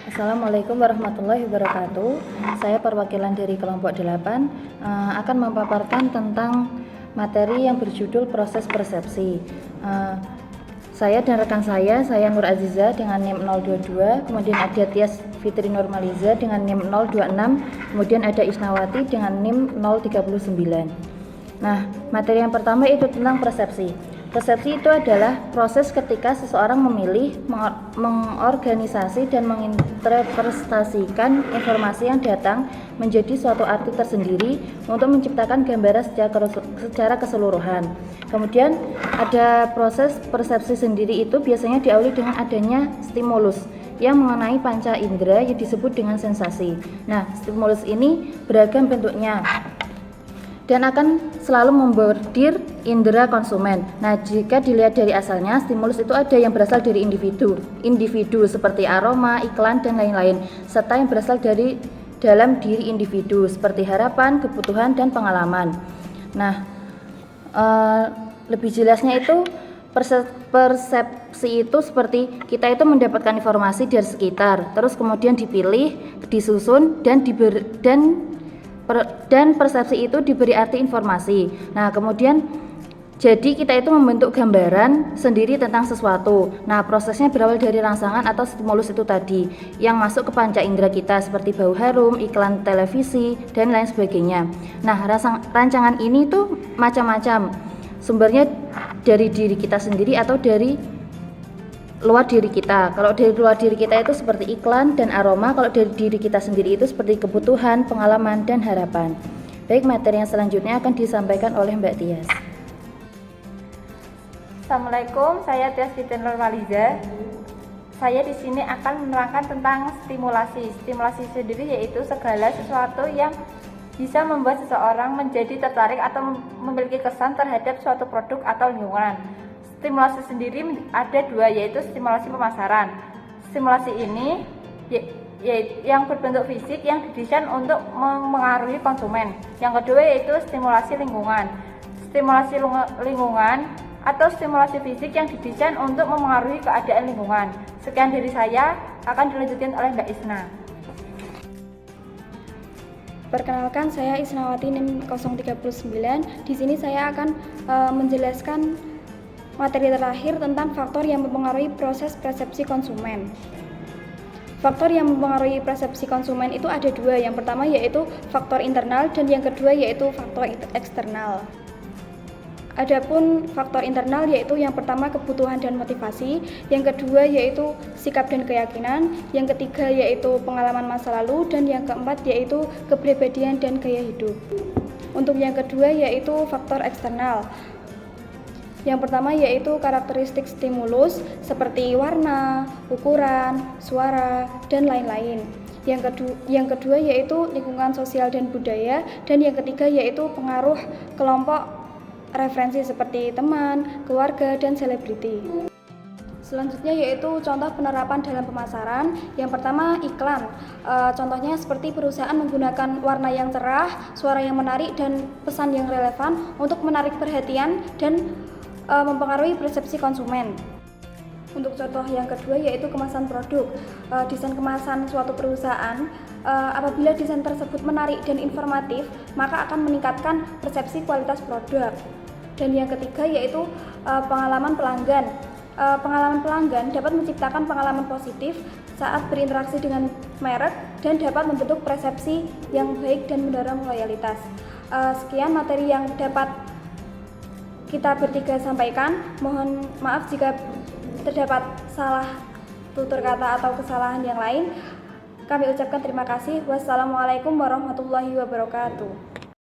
Assalamualaikum warahmatullahi wabarakatuh. Saya perwakilan dari kelompok 8 akan memaparkan tentang materi yang berjudul proses persepsi. Saya dan rekan saya Nur Aziza dengan NIM 022, kemudian ada Tias Fitri Normaliza dengan NIM 026, kemudian ada Isnawati dengan NIM 039. Nah, materi yang pertama itu tentang persepsi. Persepsi itu adalah proses ketika seseorang memilih, mengorganisasi dan menginterpretasikan informasi yang datang menjadi suatu arti tersendiri untuk menciptakan gambaran secara keseluruhan. Kemudian ada proses persepsi sendiri itu biasanya diawali dengan adanya stimulus yang mengenai panca indera yang disebut dengan sensasi. Nah, stimulus ini beragam bentuknya dan akan selalu membordir indera konsumen. Nah, jika dilihat dari asalnya, stimulus itu ada yang berasal dari individu seperti aroma, iklan, dan lain-lain, serta yang berasal dari dalam diri individu seperti harapan, kebutuhan, dan pengalaman. Nah, lebih jelasnya itu persepsi itu seperti kita itu mendapatkan informasi dari sekitar, terus kemudian dipilih, disusun, dan persepsi itu diberi arti informasi. Nah, kemudian jadi kita itu membentuk gambaran sendiri tentang sesuatu. Nah, prosesnya berawal dari rangsangan atau stimulus itu tadi yang masuk ke panca indera kita seperti bau harum, iklan televisi, dan lain sebagainya. Nah, rancangan ini tuh macam-macam. Sumbernya dari diri kita sendiri atau dari luar diri kita. Kalau dari luar diri kita itu seperti iklan dan aroma, kalau dari diri kita sendiri itu seperti kebutuhan, pengalaman, dan harapan. Baik, materi yang selanjutnya akan disampaikan oleh Mbak Tias. Assalamualaikum, saya Tias Fitri Normaliza. Saya di sini akan menerangkan tentang stimulasi. Stimulasi sendiri yaitu segala sesuatu yang bisa membuat seseorang menjadi tertarik atau memiliki kesan terhadap suatu produk atau lingkungan. Stimulasi sendiri ada dua, yaitu stimulasi pemasaran. Stimulasi ini yang berbentuk fisik yang didesain untuk mengaruhi konsumen. Yang kedua yaitu stimulasi lingkungan. Stimulasi lingkungan atau stimulasi fisik yang didesain untuk memengaruhi keadaan lingkungan. Sekian dari saya, akan dilanjutkan oleh Mbak Isna. Perkenalkan, saya Isnawati NIM 039. Di sini saya akan menjelaskan materi terakhir tentang faktor yang mempengaruhi proses persepsi konsumen. Faktor yang mempengaruhi persepsi konsumen itu ada dua. Yang pertama yaitu faktor internal dan yang kedua yaitu faktor eksternal. Adapun faktor internal yaitu yang pertama kebutuhan dan motivasi, yang kedua yaitu sikap dan keyakinan, yang ketiga yaitu pengalaman masa lalu, dan yang keempat yaitu kepribadian dan gaya hidup. Untuk yang kedua yaitu faktor eksternal. Yang pertama yaitu karakteristik stimulus seperti warna, ukuran, suara, dan lain-lain. Yang kedua yaitu lingkungan sosial dan budaya, dan yang ketiga yaitu pengaruh kelompok referensi seperti teman, keluarga, dan selebriti. Selanjutnya yaitu contoh penerapan dalam pemasaran. Yang pertama iklan. Contohnya seperti perusahaan menggunakan warna yang cerah, suara yang menarik, dan pesan yang relevan untuk menarik perhatian dan mempengaruhi persepsi konsumen. Untuk contoh yang kedua yaitu kemasan produk. Desain kemasan suatu perusahaan, apabila desain tersebut menarik dan informatif, maka akan meningkatkan persepsi kualitas produk. Dan yang ketiga yaitu pengalaman pelanggan. Pengalaman pelanggan dapat menciptakan pengalaman positif saat berinteraksi dengan merek dan dapat membentuk persepsi yang baik dan mendorong loyalitas. Sekian materi yang dapat kita bertiga sampaikan. Mohon maaf jika terdapat salah tutur kata atau kesalahan yang lain. Kami ucapkan terima kasih. Wassalamualaikum warahmatullahi wabarakatuh.